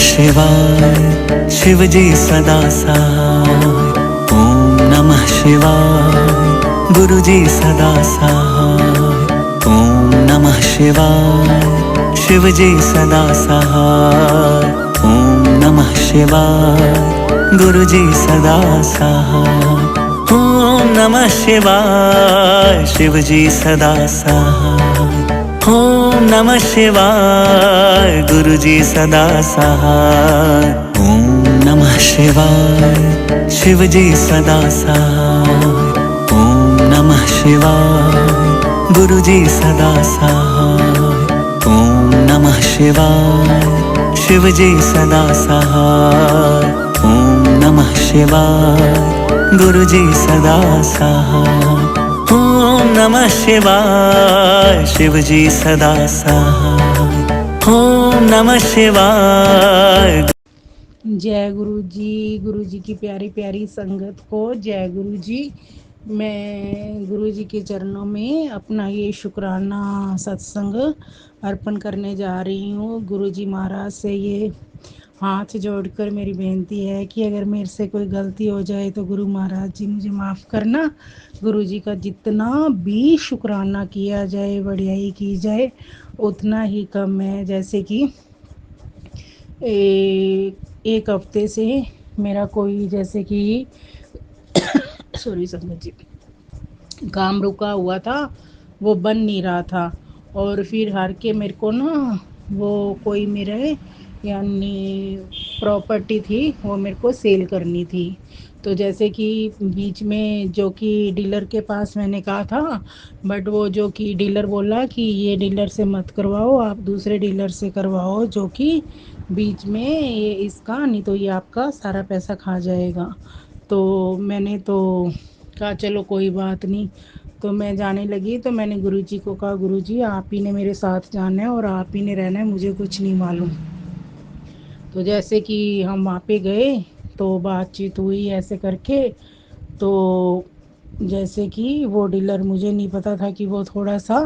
शिवाय शिव जी सदा सहाय। ओम नमः शिवाय गुरु जी सदा सहाय। ओम नमः शिवाय शिव जी सदा सहाय। ओम नमः शिवाय गुरु जी सदा सहाय। ओम नमः शिवाय शिव जी सदा सहाय। ओम नमः शिवाय गुरु जी सदा सहाय। ओम नमः शिवाय शिव जी सदा सहाय। ओम नमः शिवाय गुरु जी सदा सहाय। ओम नमः शिवाय शिव जी सदा सहाय। ओम नमः शिवाय गुरु जी सदा सहाय। ओम नमः शिवाय शिव जी सदा सहाय। ओम नमः शिवाय। जय गुरु जी की प्यारी प्यारी संगत को जय गुरु जी। मैं गुरु जी के चरणों में अपना ये शुक्राना सत्संग अर्पण करने जा रही हूँ। गुरु जी महाराज से ये हाथ जोड़कर मेरी बेनती है कि अगर मेरे से कोई गलती हो जाए तो गुरु महाराज जी मुझे माफ़ करना। गुरु जी का जितना भी शुक्राना किया जाए, बढ़ियाई की जाए, उतना ही कम है। जैसे कि एक हफ्ते से मेरा कोई जैसे कि सॉरी संगत जी, काम रुका हुआ था, वो बन नहीं रहा था। और फिर हार के मेरे को ना वो कोई मेरे यानी प्रॉपर्टी थी, वो मेरे को सेल करनी थी। तो जैसे कि बीच में जो कि डीलर के पास मैंने कहा था, बट वो जो कि डीलर बोला कि ये डीलर से मत करवाओ, आप दूसरे डीलर से करवाओ, जो कि बीच में ये इसका नहीं तो ये आपका सारा पैसा खा जाएगा। तो मैंने तो कहा चलो कोई बात नहीं। तो मैं जाने लगी तो मैंने गुरुजी को कहा, गुरुजी आप ही ने मेरे साथ जाना है और आप ही ने रहना है, मुझे कुछ नहीं मालूम। तो जैसे कि हम वहाँ पे गए तो बातचीत हुई ऐसे करके। तो जैसे कि वो डीलर, मुझे नहीं पता था कि वो थोड़ा सा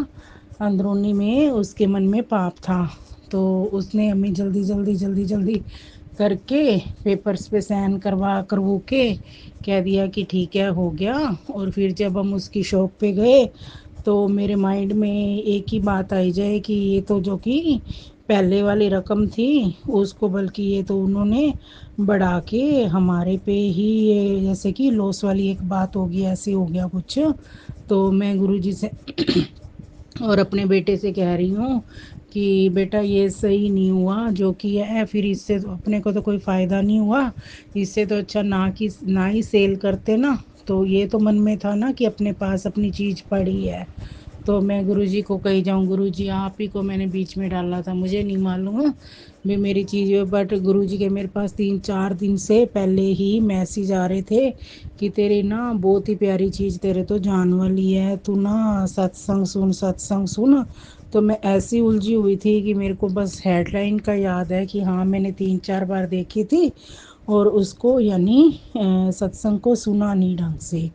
अंदरूनी में उसके मन में पाप था। तो उसने हमें जल्दी जल्दी जल्दी जल्दी करके पेपर्स पे साइन करवा करवू के कह दिया कि ठीक है हो गया। और फिर जब हम उसकी शॉप पे गए तो मेरे माइंड में एक ही बात आई जाए कि ये तो जो कि पहले वाली रकम थी उसको बल्कि ये तो उन्होंने बढ़ा के हमारे पे ही ये जैसे कि लॉस वाली एक बात होगी, ऐसे हो गया कुछ। तो मैं गुरुजी से और अपने बेटे से कह रही हूँ कि बेटा ये सही नहीं हुआ जो कि है, फिर इससे तो अपने को तो कोई फ़ायदा नहीं हुआ। इससे तो अच्छा ना ही सेल करते ना। तो ये तो मन में था ना कि अपने पास अपनी चीज़ पड़ी है। तो मैं गुरुजी को कही जाऊँ, गुरुजी आप ही को मैंने बीच में डाला था, मुझे नहीं मालूम भी मेरी चीज़। बट गुरुजी के मेरे पास 3-4 दिन से पहले ही मैसेज आ रहे थे कि तेरी ना बहुत ही प्यारी चीज़ तेरे तो जान वाली है, तू ना सत्संग सुन सत्संग सुन। तो मैं ऐसी उलझी हुई थी कि मेरे को बस हेडलाइन का याद है कि हाँ मैंने 3-4 बार देखी थी और उसको यानी सत्संग को सुना नहीं ढंग से।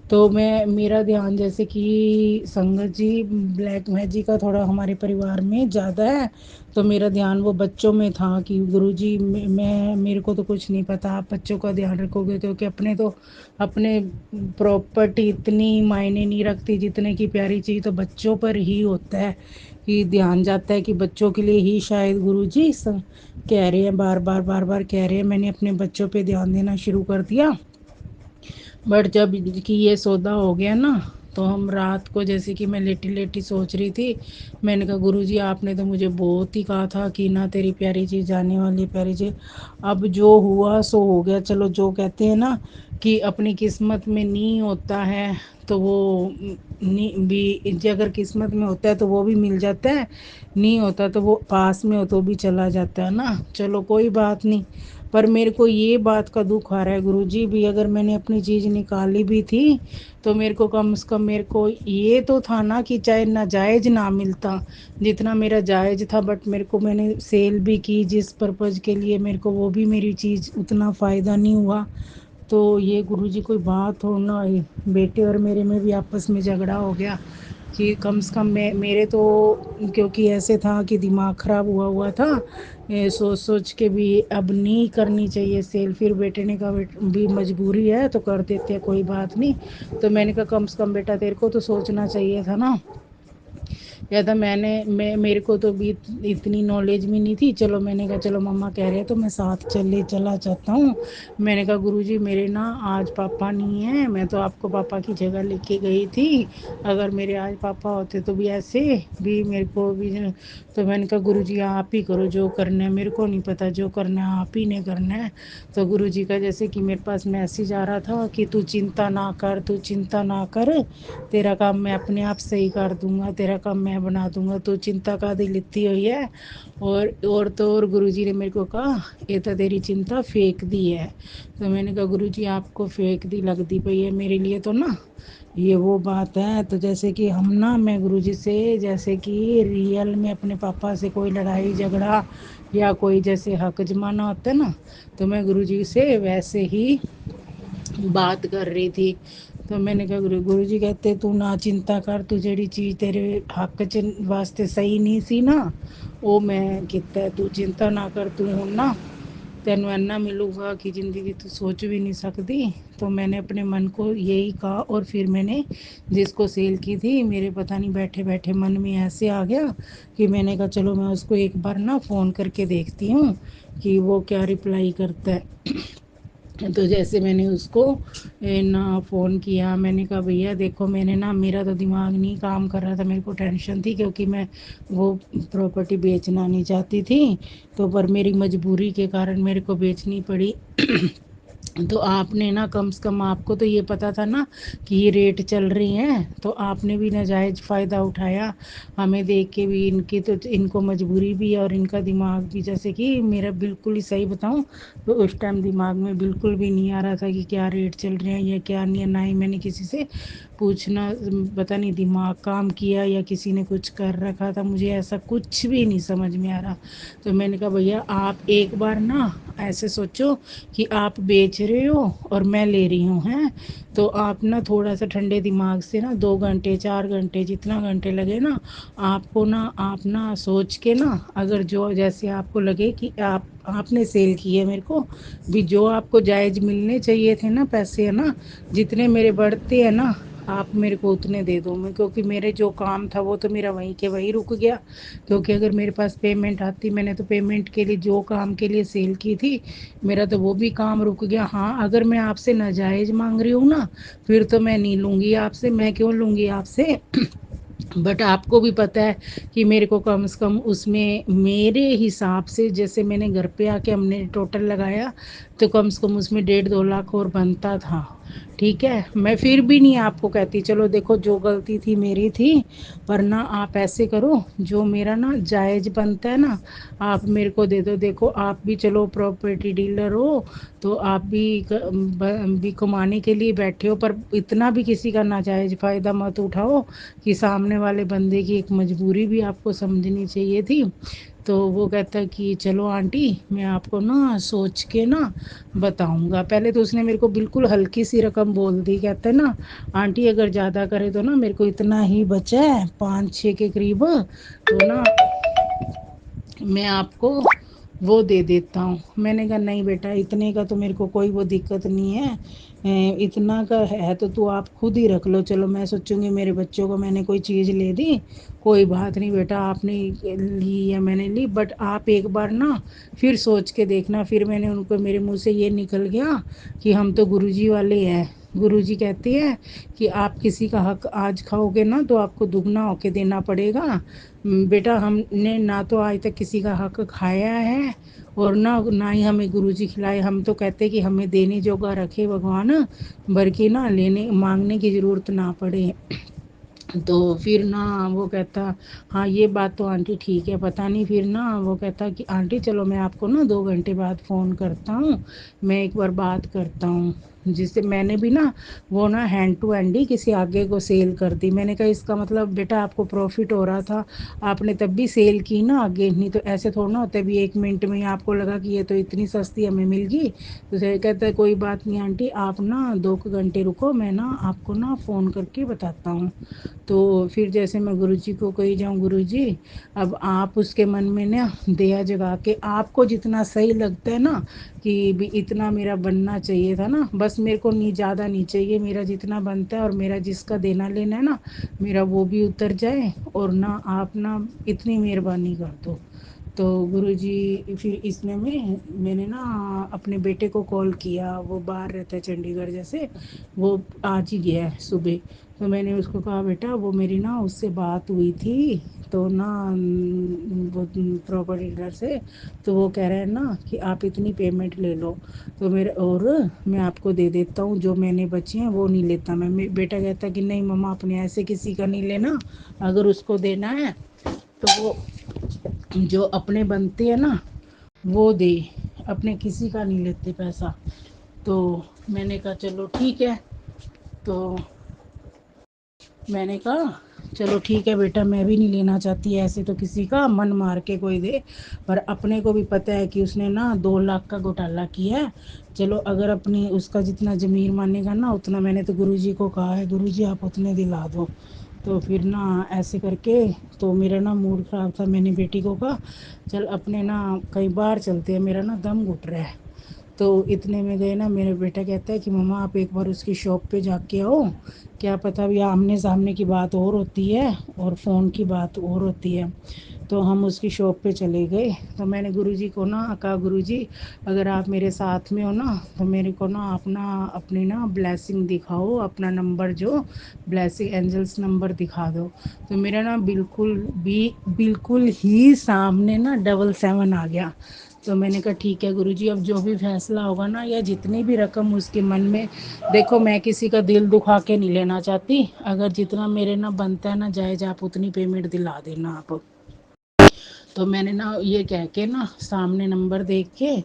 तो मैं मेरा ध्यान जैसे कि संगत जी ब्लैक मैजिक का थोड़ा हमारे परिवार में ज़्यादा है। तो मेरा ध्यान वो बच्चों में था कि गुरुजी मैं मेरे को तो कुछ नहीं पता, आप बच्चों का ध्यान रखोगे, क्योंकि अपने तो अपने प्रॉपर्टी इतनी मायने नहीं रखती जितने की प्यारी चीज़ तो बच्चों पर ही होता है कि ध्यान जाता है कि बच्चों के लिए ही शायद गुरुजी कह रहे हैं, बार बार बार बार कह रहे हैं। मैंने अपने बच्चों पे ध्यान देना शुरू कर दिया। बट जब कि ये सौदा हो गया ना, तो हम रात को जैसे कि मैं लेटी लेटी सोच रही थी। मैंने कहा गुरुजी आपने तो मुझे बहुत ही कहा था कि ना तेरी प्यारी चीज़ जाने वाली प्यारी चीज़। अब जो हुआ सो हो गया। चलो जो कहते हैं ना कि अपनी किस्मत में नहीं होता है तो वो नहीं भी, अगर किस्मत में होता है तो वो भी मिल जाता है, नहीं होता तो वो पास में हो तो भी चला जाता है ना। चलो कोई बात नहीं। पर मेरे को ये बात का दुख आ रहा है गुरुजी, भी अगर मैंने अपनी चीज़ निकाली भी थी तो मेरे को कम से कम मेरे को ये तो था ना कि चाहे नाजायज़ ना मिलता जितना मेरा जायज़ था, बट मेरे को मैंने सेल भी की जिस पर्पज़ के लिए, मेरे को वो भी मेरी चीज़ उतना फ़ायदा नहीं हुआ। तो ये गुरुजी कोई बात हो ना, बेटे और मेरे में भी आपस में झगड़ा हो गया। कि कम से कम मेरे तो, क्योंकि ऐसे था कि दिमाग ख़राब हुआ हुआ था, ये सोच सोच के भी अब नहीं करनी चाहिए सेल। फिर बेटे ने कहा भी मजबूरी है तो कर देते हैं, कोई बात नहीं। तो मैंने कहा कम से कम बेटा तेरे को तो सोचना चाहिए था ना। या था मेरे को तो भी इतनी नॉलेज भी नहीं थी। चलो मैंने कहा चलो मम्मा कह रहे हैं तो मैं साथ चला जाता हूँ। मैंने कहा गुरुजी मेरे ना आज पापा नहीं है, मैं तो आपको पापा की जगह लेके गई थी। अगर मेरे आज पापा होते तो भी ऐसे भी मेरे को भी। तो मैंने कहा गुरुजी आप ही करो जो करना है, मेरे को नहीं पता, जो करना है आप ही ने करना है। तो गुरुजी का जैसे कि मेरे पास मैसेज आ रहा था कि तू चिंता ना कर, तू चिंता ना कर, तेरा काम मैं अपने आप सही कर दूंगा, तेरा काम मैं बना दूंगा, तू चिंता कादी लित्ती हुई है। और तो और गुरुजी ने मेरे को कहा ये तो तेरी चिंता फेंक दी है। तो मैंने कहा गुरुजी आपको फेंक दी लगती पई है, मेरे लिए तो ना ये वो बात है। तो जैसे कि हम ना, मैं गुरुजी से जैसे कि रियल में अपने पापा से कोई लड़ाई झगड़ा या कोई जैसे हक जमाना होता है ना, तो मैं गुरुजी से वैसे ही बात कर रही थी। तो मैंने कहा गुरुजी कहते तू ना चिंता कर, तू जेड़ी चीज़ तेरे हक च वास्ते सही नहीं सी ना, वो मैं किता, तू चिंता ना कर, तू हूँ ना तेन इन्ना मिलूगा कि ज़िंदगी तू सोच भी नहीं सकती। तो मैंने अपने मन को यही कहा, और फिर मैंने जिसको सेल की थी, मेरे पता नहीं बैठे बैठे मन में ऐसे आ गया कि मैंने कहा चलो मैं उसको एक बार ना फ़ोन करके देखती हूँ कि वो क्या रिप्लाई करता है। तो जैसे मैंने उसको ना फ़ोन किया, मैंने कहा भैया देखो मैंने ना, मेरा तो दिमाग नहीं काम कर रहा था, मेरे को टेंशन थी क्योंकि मैं वो प्रॉपर्टी बेचना नहीं चाहती थी। तो पर मेरी मजबूरी के कारण मेरे को बेचनी पड़ी। तो आपने ना कम से कम, आपको तो ये पता था ना कि ये रेट चल रही हैं, तो आपने भी नाजायज़ फ़ायदा उठाया हमें देख के भी। इनकी तो, इनको मजबूरी भी है और इनका दिमाग भी, जैसे कि मेरा बिल्कुल ही सही बताऊं तो उस टाइम दिमाग में बिल्कुल भी नहीं आ रहा था कि क्या रेट चल रहे हैं या क्या नहीं है। ना ही मैंने किसी से पूछना, पता नहीं दिमाग काम किया या किसी ने कुछ कर रखा था, मुझे ऐसा कुछ भी नहीं समझ में आ रहा। तो मैंने कहा भैया आप एक बार ना ऐसे सोचो कि आप बेच रहे हो और मैं ले रही हूँ, हैं। तो आप ना थोड़ा सा ठंडे दिमाग से ना 2 घंटे 4 घंटे जितना घंटे लगे ना, आपको ना, आप ना सोच के ना, अगर जो जैसे आपको लगे कि आपने सेल की है मेरे को भी, जो आपको जायज़ मिलने चाहिए थे ना पैसे, है ना, जितने मेरे बढ़ते हैं ना, आप मेरे को उतने दे दो। मैं, क्योंकि मेरे जो काम था वो तो मेरा वहीं के वहीं रुक गया। क्योंकि अगर मेरे पास पेमेंट आती, मैंने तो पेमेंट के लिए जो काम के लिए सेल की थी, मेरा तो वो भी काम रुक गया। हाँ अगर मैं आपसे नाजायज़ मांग रही हूँ ना, फिर तो मैं नहीं लूँगी आपसे, मैं क्यों लूँगी आपसे। बट आपको भी पता है कि मेरे को कम से कम उसमें मेरे हिसाब से, जैसे मैंने घर पे आके हमने टोटल लगाया, तो कम से कम उसमें 1.5-2 लाख और बनता था। ठीक है, मैं फिर भी नहीं आपको कहती, चलो देखो जो गलती थी मेरी थी, पर ना आप ऐसे करो, जो मेरा ना जायज़ बनता है ना, आप मेरे को दे दो। देखो आप भी चलो प्रॉपर्टी डीलर हो, तो आप भी भी कमाने के लिए बैठे हो, पर इतना भी किसी का नाजायज़ फ़ायदा मत उठाओ कि सामने वाले बंदे की एक मजबूरी भी आपको समझनी चाहिए थी। तो वो कहता कि चलो आंटी मैं आपको ना सोच के ना बताऊंगा। पहले तो उसने मेरे को बिल्कुल हल्की सी रकम बोल दी, कहता है ना आंटी अगर ज़्यादा करे तो ना, मेरे को इतना ही बचा है 5-6 के करीब, तो ना मैं आपको वो दे देता हूँ। मैंने कहा नहीं बेटा इतने का तो मेरे को कोई वो दिक्कत नहीं है, इतना का है तो तू आप खुद ही रख लो। चलो मैं सोचूंगी मेरे बच्चों को मैंने कोई चीज़ ले दी, कोई बात नहीं बेटा आपने ली या मैंने ली, बट आप एक बार ना फिर सोच के देखना। फिर मैंने उनको, मेरे मुंह से ये निकल गया कि हम तो गुरुजी वाले हैं। गुरुजी कहते हैं कि आप किसी का हक आज खाओगे ना तो आपको दुगना होके देना पड़ेगा। बेटा हमने ना तो आज तक किसी का हक खाया है, और ना ना ही हमें गुरुजी खिलाए। हम तो कहते कि हमें देने जोगा रखे भगवान, बल्कि ना लेने मांगने की ज़रूरत ना पड़े। तो फिर ना वो कहता हाँ ये बात तो आंटी ठीक है, पता नहीं। फिर ना वो कहता कि आंटी चलो मैं आपको ना 2 घंटे बाद फ़ोन करता हूँ, मैं एक बार बात करता हूँ। जिससे मैंने भी ना वो ना हैंड टू हैंड ही किसी आगे को सेल कर दी। मैंने कहा इसका मतलब बेटा आपको प्रॉफिट हो रहा था, आपने तब भी सेल की ना आगे, नहीं तो ऐसे थोड़ा ना होता भी 1 मिनट में ही आपको लगा कि ये तो इतनी सस्ती हमें मिल गई। तो सर कहता है कोई बात नहीं आंटी, आप ना 2 घंटे रुको, मैं ना आपको ना फ़ोन करके बताता हूँ। तो फिर जैसे मैं गुरुजी को कही जाऊँ, गुरुजी अब आप उसके मन में ना दया जगा के, आपको जितना सही लगता है ना कि भी इतना मेरा बनना चाहिए था ना, बस मेरे को नहीं ज़्यादा नहीं चाहिए, मेरा जितना बनता है और मेरा जिसका देना लेना है ना मेरा वो भी उतर जाए, और ना आप ना इतनी मेहरबानी कर दो। तो गुरुजी फिर इसमें मैंने ना अपने बेटे को कॉल किया, वो बाहर रहता है चंडीगढ़, जैसे वो आज ही गया है सुबह। तो मैंने उसको कहा बेटा वो मेरी ना उससे बात हुई थी, तो ना वो प्रॉपर्टी डीलर से, तो वो कह रहे हैं ना कि आप इतनी पेमेंट ले लो, तो मेरे और मैं आपको दे देता हूँ, जो मैंने बचे हैं वो नहीं लेता मैं। बेटा कहता कि नहीं मम्मा अपने ऐसे किसी का नहीं लेना, अगर उसको देना है तो वो जो अपने बनते हैं ना वो दे, अपने किसी का नहीं लेते पैसा। तो मैंने कहा चलो ठीक है। तो मैंने कहा चलो ठीक है बेटा, मैं भी नहीं लेना चाहती ऐसे तो किसी का मन मार के कोई दे, पर अपने को भी पता है कि उसने ना 2 लाख का घोटाला किया है। चलो अगर अपनी उसका जितना ज़मीर मानेगा ना उतना, मैंने तो गुरुजी को कहा है गुरुजी आप उतने दिला दो। तो फिर ना ऐसे करके, तो मेरा ना मूड ख़राब था, मैंने बेटी को कहा चल अपने ना कई बार चलते हैं, मेरा ना दम घुट रहा है। तो इतने में गए ना, मेरा बेटा कहता है कि मम्मा आप एक बार उसकी शॉप पे जाके आओ, क्या पता भी आमने सामने की बात और होती है और फ़ोन की बात और होती है। तो हम उसकी शॉप पे चले गए। तो मैंने गुरुजी को ना कहा गुरुजी अगर आप मेरे साथ में हो ना तो मेरे को ना अपना अपनी ना ब्लेसिंग दिखाओ, अपना नंबर जो ब्लेसिंग एंजल्स नंबर दिखा दो। तो मेरा ना बिल्कुल ही सामने ना 777 आ गया। तो मैंने कहा ठीक है गुरुजी, अब जो भी फैसला होगा ना, या जितनी भी रकम उसके मन में, देखो मैं किसी का दिल दुखा के नहीं लेना चाहती, अगर जितना मेरे ना बनता है ना जायज़ आप उतनी पेमेंट दिला देना आप। तो मैंने ना ये कह के ना सामने नंबर देख के,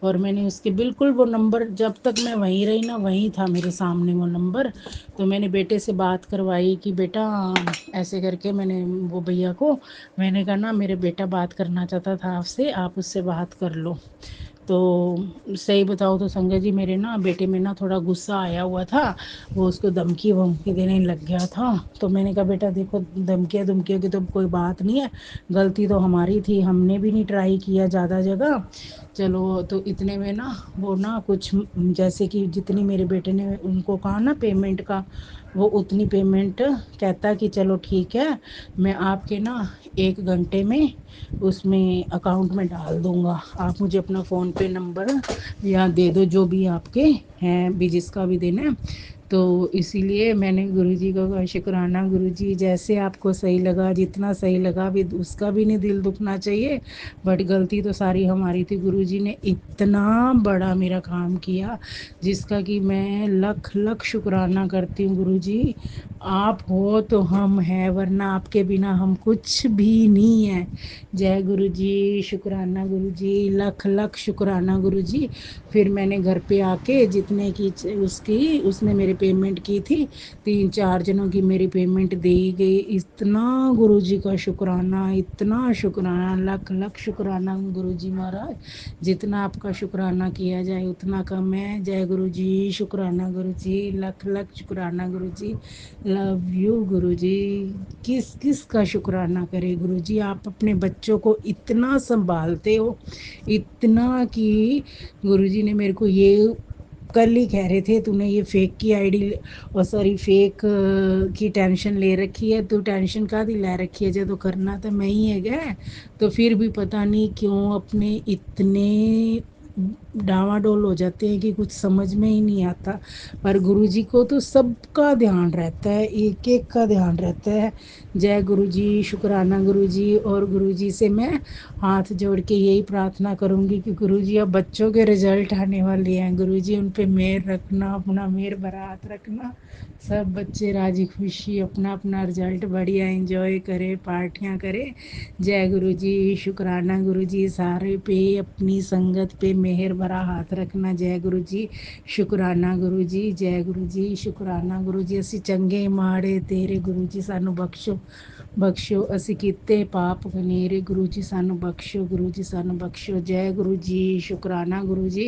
और मैंने उसके बिल्कुल वो नंबर, जब तक मैं वहीं रही ना वहीं था मेरे सामने वो नंबर। तो मैंने बेटे से बात करवाई कि बेटा ऐसे करके, मैंने वो भैया को मैंने कहा ना मेरे बेटा बात करना चाहता था आपसे, आप उससे बात कर लो। तो सही बताओ तो संगत जी मेरे ना बेटे में ना थोड़ा गुस्सा आया हुआ था, वो उसको धमकी वमकी देने लग गया था। तो मैंने कहा बेटा देखो धमकियाँ धमकियों की तो कोई बात नहीं है, गलती तो हमारी थी, हमने भी नहीं ट्राई किया ज़्यादा जगह। चलो तो इतने में ना वो ना कुछ जैसे कि जितनी मेरे बेटे ने उनको कहा ना पेमेंट का, वो उतनी पेमेंट कहता कि चलो ठीक है, मैं आपके ना 1 घंटे में उसमें अकाउंट में डाल दूँगा, आप मुझे अपना फ़ोन पे नंबर या दे दो जो भी आपके हैं भी, जिसका भी देना है। तो इसीलिए मैंने गुरुजी को कहा शुक्राना गुरुजी, जैसे आपको सही लगा, जितना सही लगा, भी उसका भी नहीं दिल दुखना चाहिए, बट गलती तो सारी हमारी थी। गुरुजी ने इतना बड़ा मेरा काम किया जिसका कि मैं लख लख शुक्राना करती हूँ। गुरुजी आप हो तो हम हैं, वरना आपके बिना हम कुछ भी नहीं है। जय गुरु जी, शुक्राना गुरु जी, लख लख शुक्राना गुरु जी। फिर मैंने घर पे आके जितने की उसकी उसने मेरी पेमेंट की थी, 3-4 जनों की मेरी पेमेंट दी गई। इतना गुरु जी का शुक्राना, इतना शुक्राना, लख लख शुक्राना गुरु जी महाराज। जितना आपका शुक्राना किया जाए उतना कम है। जय गुरु जी, शुक्राना गुरु जी, लख लख शुक्राना गुरु जी, लव यू गुरु जी। किस किस का शुक्राना करे गुरु जी, आप अपने बच्चों को इतना संभालते हो, इतना कि गुरु जी ने मेरे को ये कल ही कह रहे थे तूने ये फेक की आईडी और सॉरी फेक की टेंशन ले रखी है, तू टेंशन काहदी ले रखी है, जो तो करना तो मैं ही है गया। तो फिर भी पता नहीं क्यों अपने इतने डावाडोल हो जाते हैं कि कुछ समझ में ही नहीं आता। पर गुरु जी को तो सबका ध्यान रहता है, एक एक का ध्यान रहता है। जय गुरु जी, शुक्राना गुरु जी। और गुरु जी से मैं हाथ जोड़ के यही प्रार्थना करूँगी कि गुरु जी अब बच्चों के रिजल्ट आने वाले हैं, गुरु जी उन पे मेहर रखना, अपना मेहर भरा हाथ रखना, सब बच्चे राजी खुशी अपना अपना रिजल्ट बढ़िया एंजॉय करे, पार्टियाँ करे। जय गुरु जी, शुक्राना गुरु जी, सारे पे अपनी संगत पे मेहर भरा हाथ रखना। जय गुरु जी, शुकराना गुरु जी, जय गुरु जी, शुकराना गुरु जी। ਅਸੀਂ ਚੰਗੇ ਮਾੜੇ ਤੇਰੇ ਗੁਰੂ ਜੀ ਸਾਨੂੰ ਬਖਸ਼ੋ ਬਖਸ਼ੋ, ਅਸੀਂ ਕੀਤੇ ਪਾਪ ਗਨੇਰੇ ਗੁਰੂ जी ਸਾਨੂੰ बख्शो, गुरु जी ਸਾਨੂੰ बख्शो। जय गुरु जी, शुकराना गुरु जी।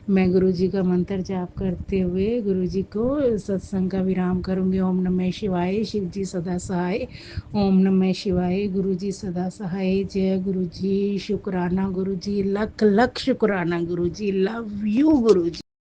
मैं गुरु जी का मंत्र जाप करते हुए गुरु जी को सत्संग का विराम करूंगी। ओम नमः शिवाय, शिव जी सदा सहाय। ओम नमः शिवाय, गुरु जी सदा सहाय। जय गुरु जी, शुकराना गुरु जी, लख लख शुकराना गुरु जी, लव यू गुरु जी।